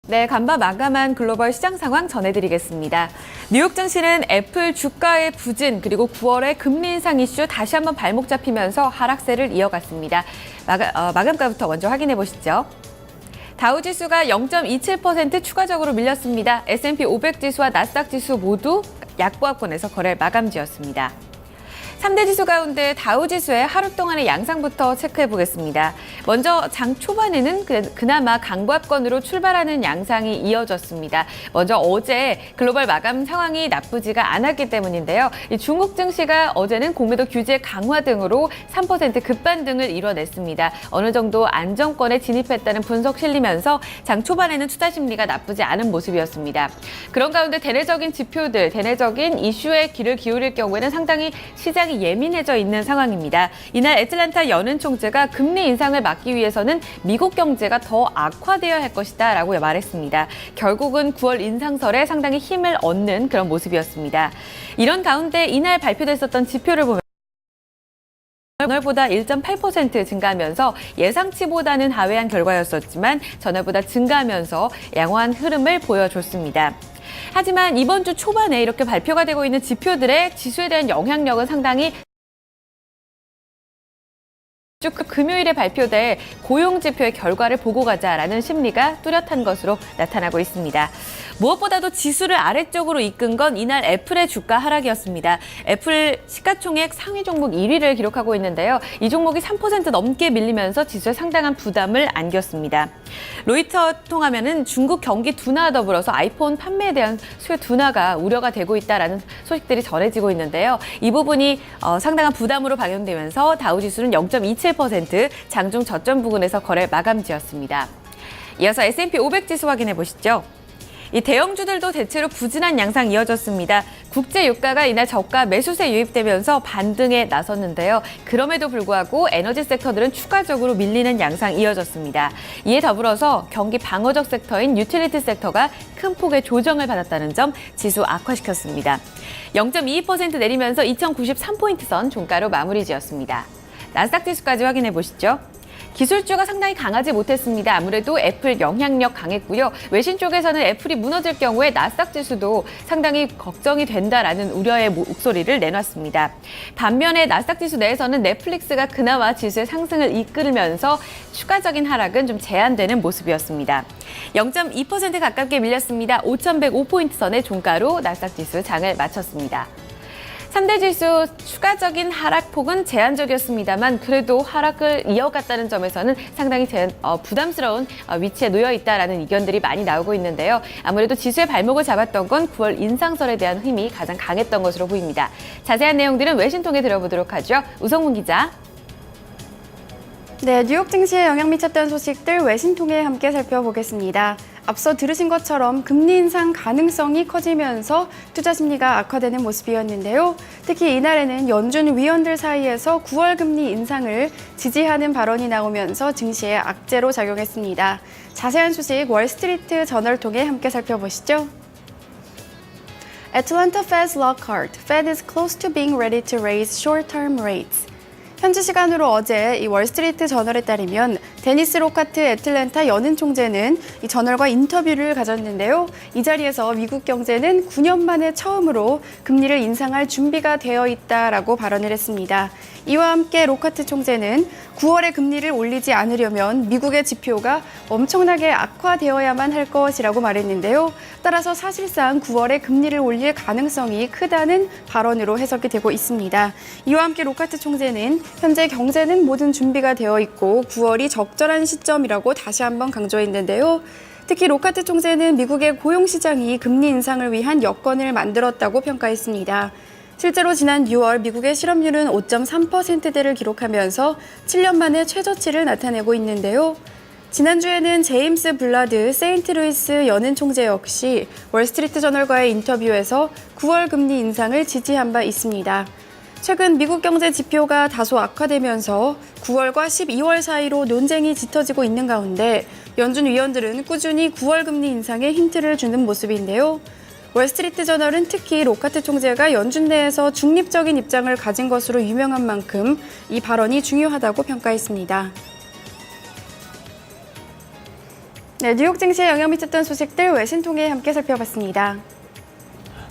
네, 간밤 마감한 글로벌 시장 상황 전해드리겠습니다. 뉴욕 증시는 애플 주가의 부진 그리고 9월의 금리 인상 이슈 다시 한번 발목 잡히면서 하락세를 이어갔습니다. 마감가부터 먼저 확인해 보시죠. 다우지수가 0.27% 추가적으로 밀렸습니다. S&P 500 지수와 나스닥 지수 모두 약보합권에서 거래를 마감지었습니다. 3대 지수 가운데 다우지수의 하루 동안의 양상부터 체크해 보겠습니다. 먼저 장 초반에는 그나마 강보합권으로 출발하는 양상이 이어졌습니다. 먼저 어제 글로벌 마감 상황이 나쁘지가 않았기 때문인데요. 중국 증시가 어제는 공매도 규제 강화 등으로 3% 급반등을 이뤄냈습니다. 어느 정도 안정권에 진입했다는 분석 실리면서 장 초반에는 투자 심리가 나쁘지 않은 모습이었습니다. 그런 가운데 대내적인 지표들, 대내적인 이슈에 귀를 기울일 경우에는 상당히 시장이 예민해져 있는 상황입니다. 이날 애틀랜타 연은 총재가 금리 인상을 막기 위해서는 미국 경제가 더 악화되어야 할 것이다 라고 말했습니다. 결국은 9월 인상설에 상당히 힘을 얻는 그런 모습이었습니다. 이런 가운데 이날 발표됐었던 지표를 보면 전월보다 1.8% 증가하면서 예상치보다는 하회한 결과였었지만 전월보다 증가하면서 양호한 흐름을 보여줬습니다. 하지만 이번 주 초반에 이렇게 발표가 되고 있는 지표들의 지수에 대한 영향력은 상당히 쭉 금요일에 발표될 고용지표의 결과를 보고 가자라는 심리가 뚜렷한 것으로 나타나고 있습니다. 무엇보다도 지수를 아래쪽으로 이끈 건 이날 애플의 주가 하락이었습니다. 애플 시가총액 상위 종목 1위를 기록하고 있는데요. 이 종목이 3% 넘게 밀리면서 지수에 상당한 부담을 안겼습니다. 로이터 통하면은 중국 경기 둔화와 더불어서 아이폰 판매에 대한 수요 둔화가 우려가 되고 있다라는 소식들이 전해지고 있는데요. 이 부분이 상당한 부담으로 작용되면서 다우지수는 0.27% 장중 저점 부근에서 거래 마감지었습니다. 이어서 S&P 500 지수 확인해 보시죠. 이 대형주들도 대체로 부진한 양상 이어졌습니다. 국제 유가가 이날 저가 매수세 유입되면서 반등에 나섰는데요. 그럼에도 불구하고 에너지 섹터들은 추가적으로 밀리는 양상 이어졌습니다. 이에 더불어서 경기 방어적 섹터인 유틸리티 섹터가 큰 폭의 조정을 받았다는 점 지수 악화시켰습니다. 0.22% 내리면서 2093포인트 선 종가로 마무리 지었습니다. 나스닥 지수까지 확인해 보시죠. 기술주가 상당히 강하지 못했습니다. 아무래도 애플 영향력 강했고요. 외신 쪽에서는 애플이 무너질 경우에 나스닥 지수도 상당히 걱정이 된다라는 우려의 목소리를 내놨습니다. 반면에 나스닥 지수 내에서는 넷플릭스가 그나마 지수의 상승을 이끌면서 추가적인 하락은 좀 제한되는 모습이었습니다. 0.2% 가깝게 밀렸습니다. 5,105포인트 선의 종가로 나스닥 지수 장을 마쳤습니다. 3대 지수 추가적인 하락폭은 제한적이었습니다만 그래도 하락을 이어갔다는 점에서는 상당히 부담스러운 위치에 놓여 있다라는 의견들이 많이 나오고 있는데요. 아무래도 지수의 발목을 잡았던 건 9월 인상설에 대한 힘이 가장 강했던 것으로 보입니다. 자세한 내용들은 외신 통해 들어보도록 하죠. 우성문 기자. 네, 뉴욕 증시에 영향 미쳤던 소식들 외신 통해 함께 살펴보겠습니다. 앞서 들으신 것처럼 금리 인상 가능성이 커지면서 투자 심리가 악화되는 모습이었는데요. 특히 이날에는 연준 위원들 사이에서 9월 금리 인상을 지지하는 발언이 나오면서 증시에 악재로 작용했습니다. 자세한 소식 월스트리트 저널 통해 함께 살펴보시죠. Atlanta Fed's Lockhart, Fed is close to being ready to raise short-term rates. 현지 시간으로 어제 이 월스트리트 저널에 따르면 데니스 로카트 애틀랜타 연은 총재는 이 저널과 인터뷰를 가졌는데요. 이 자리에서 미국 경제는 9년 만에 처음으로 금리를 인상할 준비가 되어 있다라고 발언을 했습니다. 이와 함께 로카트 총재는 9월에 금리를 올리지 않으려면 미국의 지표가 엄청나게 악화되어야만 할 것이라고 말했는데요. 따라서 사실상 9월에 금리를 올릴 가능성이 크다는 발언으로 해석이 되고 있습니다. 이와 함께 로카트 총재는 현재 경제는 모든 준비가 되어 있고 9월이 적절한 시점이라고 다시 한번 강조했는데요. 특히 로카트 총재는 미국의 고용시장이 금리 인상을 위한 여건을 만들었다고 평가했습니다. 실제로 지난 6월 미국의 실업률은 5.3%대를 기록하면서 7년 만에 최저치를 나타내고 있는데요. 지난주에는 제임스 블라드 세인트루이스 연은 총재 역시 월스트리트 저널과의 인터뷰에서 9월 금리 인상을 지지한 바 있습니다. 최근 미국 경제 지표가 다소 악화되면서 9월과 12월 사이로 논쟁이 짙어지고 있는 가운데 연준 위원들은 꾸준히 9월 금리 인상에 힌트를 주는 모습인데요. 월스트리트 저널은 특히 로카트 총재가 연준 내에서 중립적인 입장을 가진 것으로 유명한 만큼 이 발언이 중요하다고 평가했습니다. 네, 뉴욕 증시에 영향 미쳤던 소식들 외신 통해 함께 살펴봤습니다.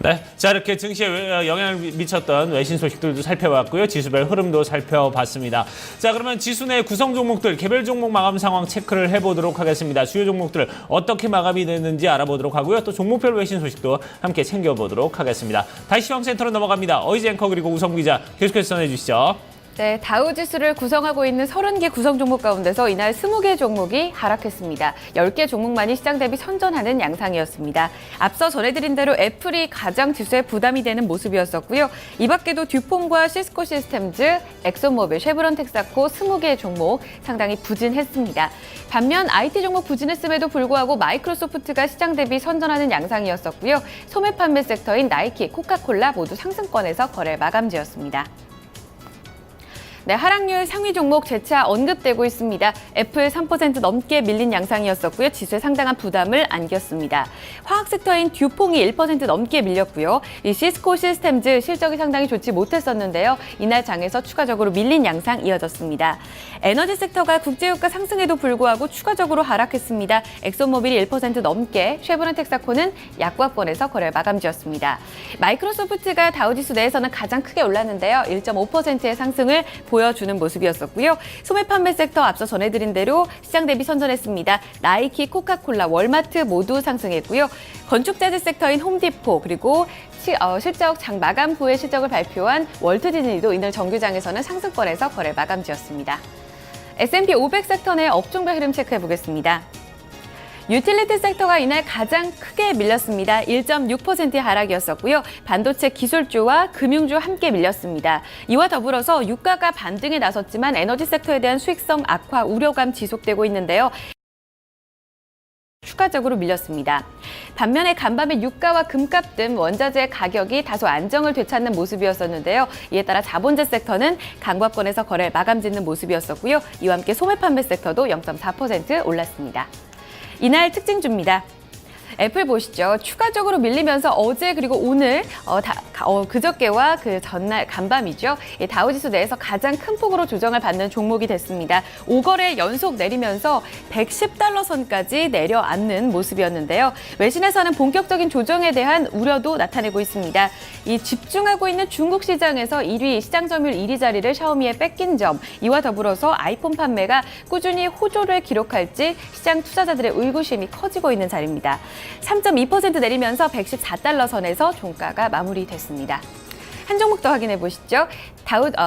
네, 자 이렇게 증시에 영향을 미쳤던 외신 소식들도 살펴봤고요. 지수별 흐름도 살펴봤습니다. 자 그러면 지수 내 구성 종목들 개별 종목 마감 상황 체크를 해보도록 하겠습니다. 주요 종목들 어떻게 마감이 됐는지 알아보도록 하고요. 또 종목별 외신 소식도 함께 챙겨보도록 하겠습니다. 다시 시황센터로 넘어갑니다. 어이지 앵커 그리고 우성 기자 계속해서 전해주시죠. 네, 다우 지수를 구성하고 있는 30개 구성 종목 가운데서 이날 20개 종목이 하락했습니다. 10개 종목만이 시장 대비 선전하는 양상이었습니다. 앞서 전해드린 대로 애플이 가장 지수에 부담이 되는 모습이었었고요. 이 밖에도 듀폰과 시스코 시스템즈, 엑소모빌, 쉐브론 텍사코 20개 종목 상당히 부진했습니다. 반면 IT 종목 부진했음에도 불구하고 마이크로소프트가 시장 대비 선전하는 양상이었었고요. 소매 판매 섹터인 나이키, 코카콜라 모두 상승권에서 거래 마감지였습니다. 네, 하락률 상위 종목 재차 언급되고 있습니다. 애플 3% 넘게 밀린 양상이었었고요. 지수에 상당한 부담을 안겼습니다. 화학 섹터인 듀퐁이 1% 넘게 밀렸고요. 이 시스코 시스템즈 실적이 상당히 좋지 못했었는데요. 이날 장에서 추가적으로 밀린 양상 이어졌습니다. 에너지 섹터가 국제유가 상승에도 불구하고 추가적으로 하락했습니다. 엑소모빌이 1% 넘게, 쉐브론 텍사코는 약과권에서 거래 마감지였습니다. 마이크로소프트가 다우지수 내에서는 가장 크게 올랐는데요. 1.5%의 상승을 보여주는 모습이었었고요. 소매 판매 섹터 앞서 전해드린 대로 시장 대비 선전했습니다. 나이키, 코카콜라, 월마트 모두 상승했고요. 건축자재 섹터인 홈디포 그리고 실적 장 마감 후에 실적을 발표한 월트 디즈니도 이날 정규장에서는 상승권에서 거래 마감지였습니다. S&P 500 섹터 내 업종별 흐름 체크해보겠습니다. 유틸리티 섹터가 이날 가장 크게 밀렸습니다. 1.6%의 하락이었었고요. 반도체 기술주와 금융주 함께 밀렸습니다. 이와 더불어서 유가가 반등에 나섰지만 에너지 섹터에 대한 수익성 악화 우려감 지속되고 있는데요. 추가적으로 밀렸습니다. 반면에 간밤에 유가와 금값 등 원자재 가격이 다소 안정을 되찾는 모습이었었는데요. 이에 따라 자본재 섹터는 강보합권에서 거래 마감짓는 모습이었었고요. 이와 함께 소매 판매 섹터도 0.4% 올랐습니다. 이날 특징주입니다. 애플 보시죠. 추가적으로 밀리면서 어제 그리고 오늘 그저께와 그 전날 간밤이죠. 다우지수 내에서 가장 큰 폭으로 조정을 받는 종목이 됐습니다. 5거래 연속 내리면서 110달러 선까지 내려앉는 모습이었는데요. 외신에서는 본격적인 조정에 대한 우려도 나타내고 있습니다. 이 집중하고 있는 중국 시장에서 1위 시장 점유율 1위 자리를 샤오미에 뺏긴 점, 이와 더불어서 아이폰 판매가 꾸준히 호조를 기록할지 시장 투자자들의 의구심이 커지고 있는 자리입니다. 3.2% 내리면서 114달러 선에서 종가가 마무리됐습니다. 한 종목 더 확인해 보시죠.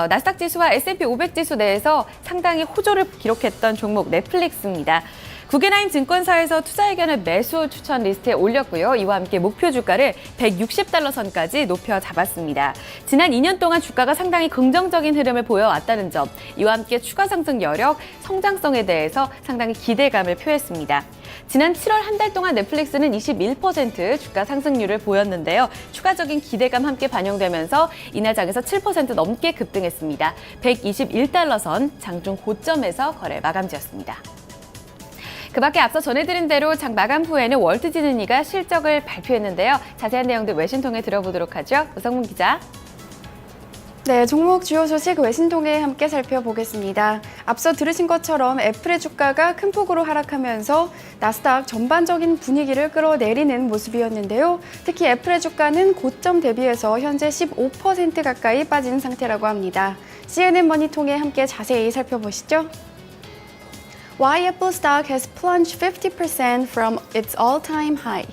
나스닥 지수와 S&P 500 지수 내에서 상당히 호조를 기록했던 종목 넷플릭스입니다. 구겐하임 증권사에서 투자 의견을 매수 추천 리스트에 올렸고요. 이와 함께 목표 주가를 160달러 선까지 높여 잡았습니다. 지난 2년 동안 주가가 상당히 긍정적인 흐름을 보여왔다는 점, 이와 함께 추가 상승 여력, 성장성에 대해서 상당히 기대감을 표했습니다. 지난 7월 한 달 동안 넷플릭스는 21% 주가 상승률을 보였는데요. 추가적인 기대감 함께 반영되면서 이날 장에서 7% 넘게 급등했습니다. 121달러 선 장중 고점에서 거래 마감지였습니다. 그 밖에 앞서 전해드린 대로 장 마감 후에는 월트 디즈니가 실적을 발표했는데요. 자세한 내용들 외신 통해 들어보도록 하죠. 우성문 기자. 네, 종목 주요 소식 외신 통해 함께 살펴보겠습니다. 앞서 들으신 것처럼 애플의 주가가 큰 폭으로 하락하면서 나스닥 전반적인 분위기를 끌어내리는 모습이었는데요. 특히 애플의 주가는 고점 대비해서 현재 15% 가까이 빠진 상태라고 합니다. CNN 머니 통해 함께 자세히 살펴보시죠. Why Apple stock has plunged 50% from its all-time high.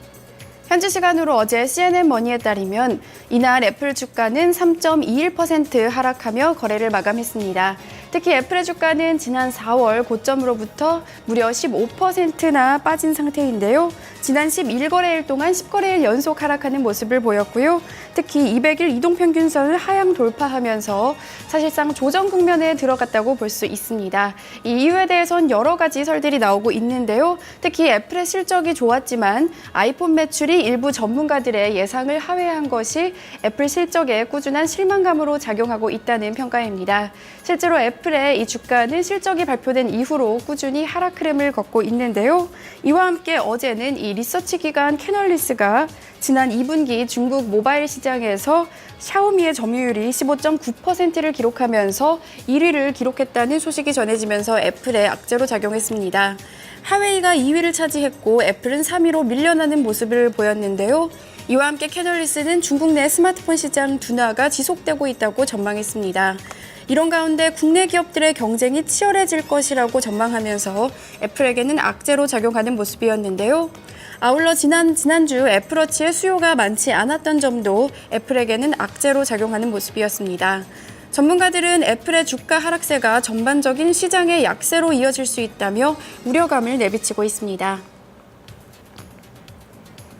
현지 시간으로 어제 CNN 머니에 따르면 이날 애플 주가는 3.21% 하락하며 거래를 마감했습니다. 특히 애플의 주가는 지난 4월 고점으로부터 무려 15%나 빠진 상태인데요. 지난 11거래일 동안 10거래일 연속 하락하는 모습을 보였고요. 특히 200일 이동평균선을 하향 돌파하면서 사실상 조정 국면에 들어갔다고 볼 수 있습니다. 이 이유에 대해선 여러 가지 설들이 나오고 있는데요. 특히 애플의 실적이 좋았지만 아이폰 매출이 일부 전문가들의 예상을 하회한 것이 애플 실적에 꾸준한 실망감으로 작용하고 있다는 평가입니다. 실제로 애플의 이 주가는 실적이 발표된 이후로 꾸준히 하락 흐름을 걷고 있는데요. 이와 함께 어제는 이 리서치 기관 캐널리스가 지난 2분기 중국 모바일 시장에서 샤오미의 점유율이 15.9%를 기록하면서 1위를 기록했다는 소식이 전해지면서 애플에 악재로 작용했습니다. 하웨이가 2위를 차지했고 애플은 3위로 밀려나는 모습을 보였는데요. 이와 함께 캐널리스는 중국 내 스마트폰 시장 둔화가 지속되고 있다고 전망했습니다. 이런 가운데 국내 기업들의 경쟁이 치열해질 것이라고 전망하면서 애플에게는 악재로 작용하는 모습이었는데요. 아울러 지난주 애플워치의 수요가 많지 않았던 점도 애플에게는 악재로 작용하는 모습이었습니다. 전문가들은 애플의 주가 하락세가 전반적인 시장의 약세로 이어질 수 있다며 우려감을 내비치고 있습니다.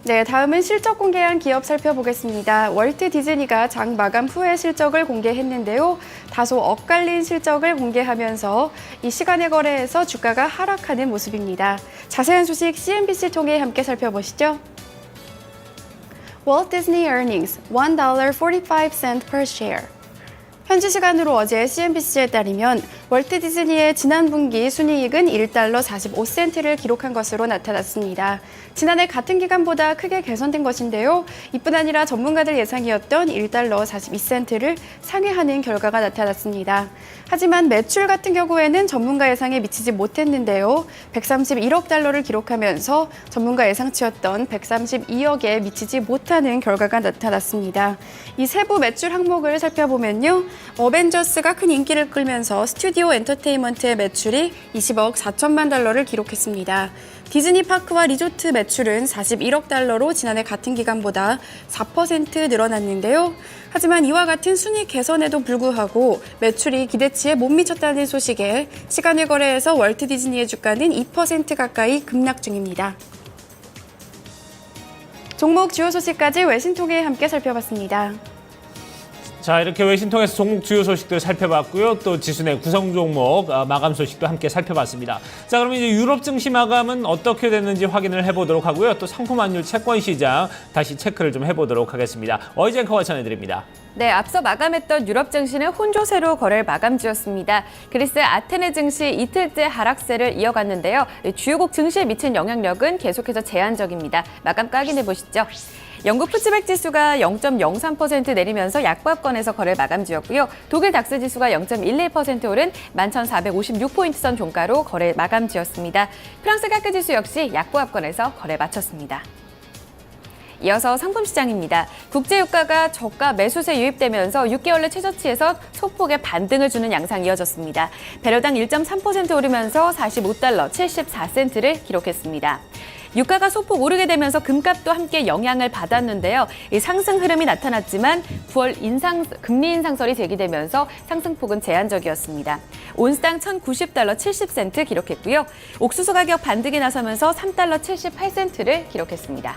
네, 다음은 실적 공개한 기업 살펴보겠습니다. 월트 디즈니가 장 마감 후에 실적을 공개했는데요. 다소 엇갈린 실적을 공개하면서 이 시간의 거래에서 주가가 하락하는 모습입니다. 자세한 소식 CNBC 통해 함께 살펴보시죠. Walt Disney earnings $1.45 per share. 현지 시간으로 어제 CNBC에 따르면 월트 디즈니의 지난 분기 순이익은 $1 45센트를 기록한 것으로 나타났습니다. 지난해 같은 기간보다 크게 개선된 것인데요. 이뿐 아니라 전문가들 예상이었던 $1 42센트를 상회하는 결과가 나타났습니다. 하지만 매출 같은 경우에는 전문가 예상에 미치지 못했는데요. 131억 달러를 기록하면서 전문가 예상치였던 132억에 미치지 못하는 결과가 나타났습니다. 이 세부 매출 항목을 살펴보면요. 어벤져스가 큰 인기를 끌면서 스튜디오 엔터테인먼트의 매출이 20억 4천만 달러를 기록했습니다. 디즈니 파크와 리조트 매출은 41억 달러로 지난해 같은 기간보다 4% 늘어났는데요. 하지만 이와 같은 순이익 개선에도 불구하고 매출이 기대치에 못 미쳤다는 소식에 시간의 거래에서 월트 디즈니의 주가는 2% 가까이 급락 중입니다. 종목 주요 소식까지 외신 통해 함께 살펴봤습니다. 자, 이렇게 외신 통해서 종목 주요 소식들 살펴봤고요. 또 지수 내 구성 종목 마감 소식도 함께 살펴봤습니다. 자, 그러면 이제 유럽 증시 마감은 어떻게 됐는지 확인을 해보도록 하고요. 또 상품 환율 채권 시장 다시 체크를 좀 해보도록 하겠습니다. 어이젠 커가 전해드립니다. 네, 앞서 마감했던 유럽 증시는 혼조세로 거래를 마감지었습니다. 그리스 아테네 증시 이틀째 하락세를 이어갔는데요. 주요국 증시에 미친 영향력은 계속해서 제한적입니다. 마감 확인해 보시죠. 영국 푸츠백 지수가 0.03% 내리면서 약보합권에서 거래 마감지였고요. 독일 닥스 지수가 0.11% 오른 11,456포인트 선 종가로 거래 마감지였습니다. 프랑스 카크 지수 역시 약보합권에서 거래 마쳤습니다. 이어서 상품 시장입니다. 국제유가가 저가 매수세 유입되면서 6개월 내 최저치에서 소폭의 반등을 주는 양상이 이어졌습니다. 배럴당 1.3% 오르면서 $45 74센트를 기록했습니다. 유가가 소폭 오르게 되면서 금값도 함께 영향을 받았는데요. 이 상승 흐름이 나타났지만 9월 금리 인상설이 제기되면서 상승폭은 제한적이었습니다. 온스당 $1,090 70센트 기록했고요. 옥수수 가격 반등에 나서면서 $3 78센트를 기록했습니다.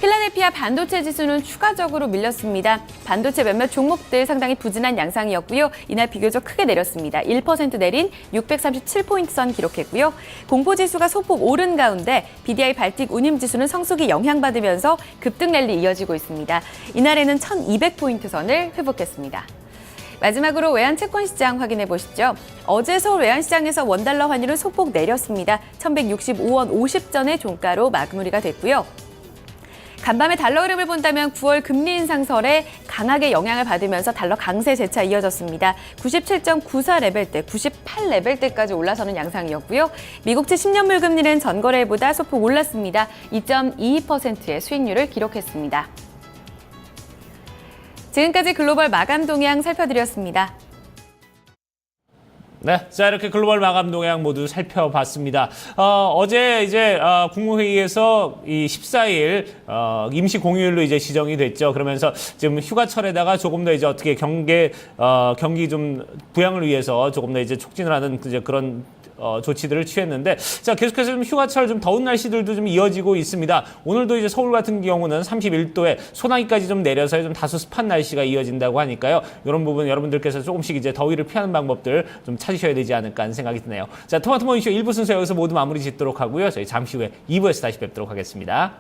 필라델피아 반도체 지수는 추가적으로 밀렸습니다. 반도체 몇몇 종목들 상당히 부진한 양상이었고요. 이날 비교적 크게 내렸습니다. 1% 내린 637포인트 선 기록했고요. 공포지수가 소폭 오른 가운데 BDI 발틱 운임 지수는 성수기 영향받으면서 급등 랠리 이어지고 있습니다. 이날에는 1200포인트 선을 회복했습니다. 마지막으로 외환채권 시장 확인해 보시죠. 어제 서울 외환시장에서 원달러 환율은 소폭 내렸습니다. 1165원 50전의 종가로 마무리가 됐고요. 간밤에 달러 흐름을 본다면 9월 금리 인상설에 강하게 영향을 받으면서 달러 강세 재차 이어졌습니다. 97.94 레벨대, 98 레벨대까지 올라서는 양상이었고요. 미국채 10년물 금리는 전거래일보다 소폭 올랐습니다. 2.22%의 수익률을 기록했습니다. 지금까지 글로벌 마감 동향 살펴드렸습니다. 네, 자 이렇게 글로벌 마감 동향 모두 살펴봤습니다. 어제 이제 국무회의에서 이 14일 임시 공휴일로 이제 지정이 됐죠. 그러면서 지금 휴가철에다가 조금 더 이제 어떻게 경기 좀 부양을 위해서 조금 더 이제 촉진을 하는 이제 그런 조치들을 취했는데, 자 계속해서 좀 휴가철 좀 더운 날씨들도 좀 이어지고 있습니다. 오늘도 이제 서울 같은 경우는 31도에 소나기까지 좀 내려서 좀 다소 습한 날씨가 이어진다고 하니까요. 이런 부분 여러분들께서 조금씩 이제 더위를 피하는 방법들 좀 찾으셔야 되지 않을까 하는 생각이 드네요. 자, 토마토 모닝쇼 1부 순서 여기서 모두 마무리 짓도록 하고요. 저희 잠시 후에 2부에서 다시 뵙도록 하겠습니다.